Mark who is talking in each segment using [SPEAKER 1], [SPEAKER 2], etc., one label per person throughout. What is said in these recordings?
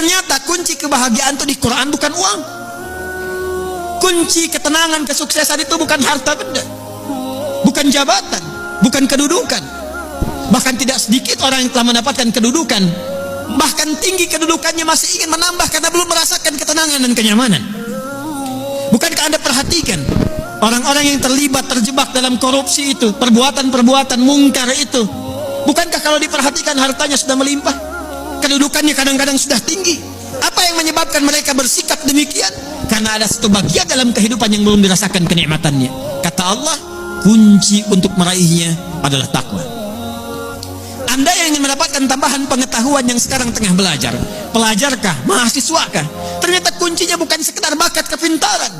[SPEAKER 1] Ternyata kunci kebahagiaan itu di Quran bukan uang. Kunci ketenangan, kesuksesan itu bukan harta benda, bukan jabatan, bukan kedudukan. Bahkan tidak sedikit orang yang telah mendapatkan kedudukan, bahkan tinggi kedudukannya, masih ingin menambah karena belum merasakan ketenangan dan kenyamanan. Bukankah Anda perhatikan orang-orang yang terjebak dalam korupsi itu, perbuatan-perbuatan mungkar itu? Bukankah kalau diperhatikan hartanya sudah melimpah, kedudukannya kadang-kadang sudah tinggi? Apa yang menyebabkan mereka bersikap demikian? Karena ada satu bagian dalam kehidupan yang belum dirasakan kenikmatannya. Kata Allah, kunci untuk meraihnya adalah takwa. Anda yang ingin mendapatkan tambahan pengetahuan yang sekarang tengah belajar, pelajarkah, mahasiswakah? Ternyata kuncinya bukan sekedar bakat kepintaran.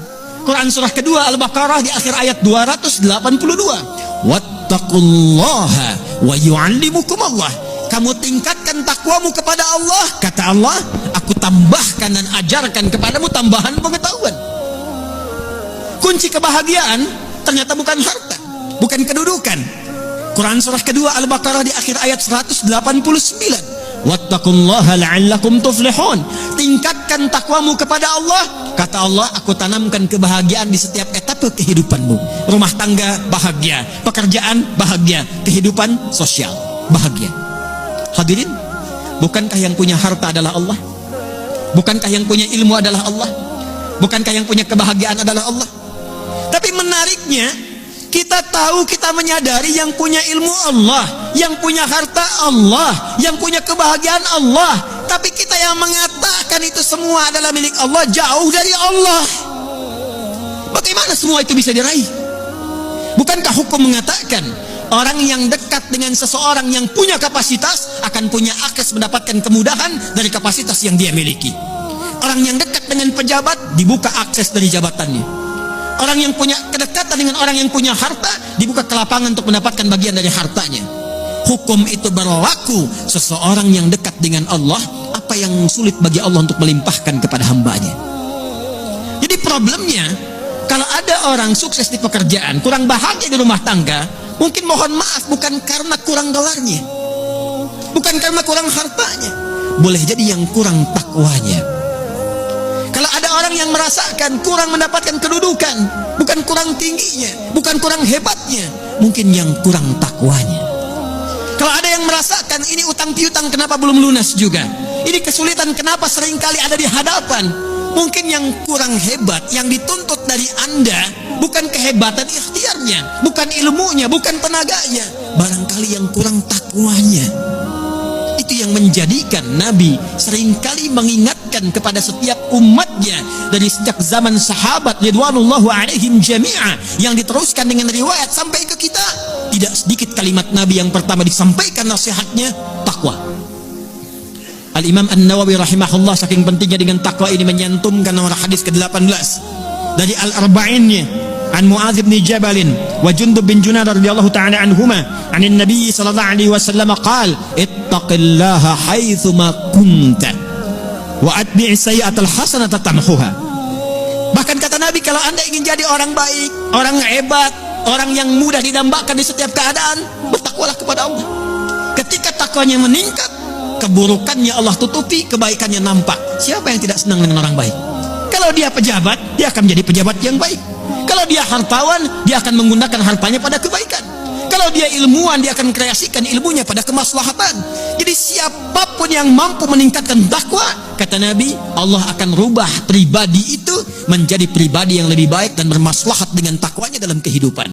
[SPEAKER 1] Quran surah kedua Al-Baqarah di akhir ayat 282. Wattaqullaha wa yu'allimukumullah. Kamu tingkatkan takwamu kepada Allah, kata Allah, aku tambahkan dan ajarkan kepadamu tambahan pengetahuan. Kunci kebahagiaan ternyata bukan harta, bukan kedudukan. Quran surah kedua Al-Baqarah di akhir ayat 189. Wattaqullaha la'allakum tuflihun. Tingkatkan takwamu kepada Allah, kata Allah, aku tanamkan kebahagiaan di setiap etape kehidupanmu. Rumah tangga bahagia, pekerjaan bahagia, kehidupan sosial bahagia. Hadirin, bukankah yang punya harta adalah Allah? Bukankah yang punya ilmu adalah Allah? Bukankah yang punya kebahagiaan adalah Allah? Tapi menariknya, kita tahu, kita menyadari yang punya ilmu Allah, yang punya harta Allah, yang punya kebahagiaan Allah. Tapi kita yang mengatakan itu semua adalah milik Allah, jauh dari Allah. Bagaimana semua itu bisa diraih? Bukankah hukum mengatakan orang yang dekat dengan seseorang yang punya kapasitas akan punya akses mendapatkan kemudahan dari kapasitas yang dia miliki? Orang yang dekat dengan pejabat dibuka akses dari jabatannya. Orang yang punya kedekatan dengan orang yang punya harta dibuka kelapangan untuk mendapatkan bagian dari hartanya. Hukum itu berlaku seseorang yang dekat dengan Allah, apa yang sulit bagi Allah untuk melimpahkan kepada hambanya. Jadi problemnya, kalau ada orang sukses di pekerjaan, kurang bahagia di rumah tangga, mungkin mohon maaf bukan karena kurang dolarnya, bukan karena kurang hartanya, boleh jadi yang kurang takwanya. Kalau ada orang yang merasakan kurang mendapatkan kedudukan, bukan kurang tingginya, bukan kurang hebatnya, mungkin yang kurang takwanya. Kalau ada yang merasakan ini utang piutang kenapa belum lunas juga, ini kesulitan kenapa seringkali ada di hadapan, mungkin yang kurang hebat, yang dituntut dari Anda bukan kehebatan ikhtiarnya, bukan ilmunya, bukan tenaganya, barangkali yang kurang takwanya. Itu yang menjadikan Nabi seringkali mengingatkan kepada setiap umatnya dari sejak zaman sahabat ridwanullahu alaihim jami'a, yang diteruskan dengan riwayat sampai ke kita. Tidak sedikit kalimat Nabi yang pertama disampaikan nasihatnya, takwa. Al-Imam An-Nawawi rahimahullah saking pentingnya dengan takwa ini menyantumkan nomor hadis ke-18 dari Al-Arba'innya an Mu'adz bin Jabal wa Jundub bin Junadah radhiyallahu ta'ala anhuma anin Nabi sallallahu alaihi wasallam qala ittaqillaha haitsu ma kunta wa atbi' sayyi'atal hasanata tamhuha. Bahkan kata Nabi, kalau Anda ingin jadi orang baik, orang hebat, orang yang mudah didambakan di setiap keadaan, bertakwalah kepada Allah. Ketika takwanya meningkat, keburukannya Allah tutupi, kebaikannya nampak. Siapa yang tidak senang dengan orang baik? Kalau dia pejabat, dia akan menjadi pejabat yang baik. Kalau dia hartawan, dia akan menggunakan hartanya pada kebaikan. Kalau dia ilmuwan, dia akan kreasikan ilmunya pada kemaslahatan. Jadi siapapun yang mampu meningkatkan takwa, kata Nabi, Allah akan rubah pribadi itu menjadi pribadi yang lebih baik dan bermaslahat dengan takwanya dalam kehidupan.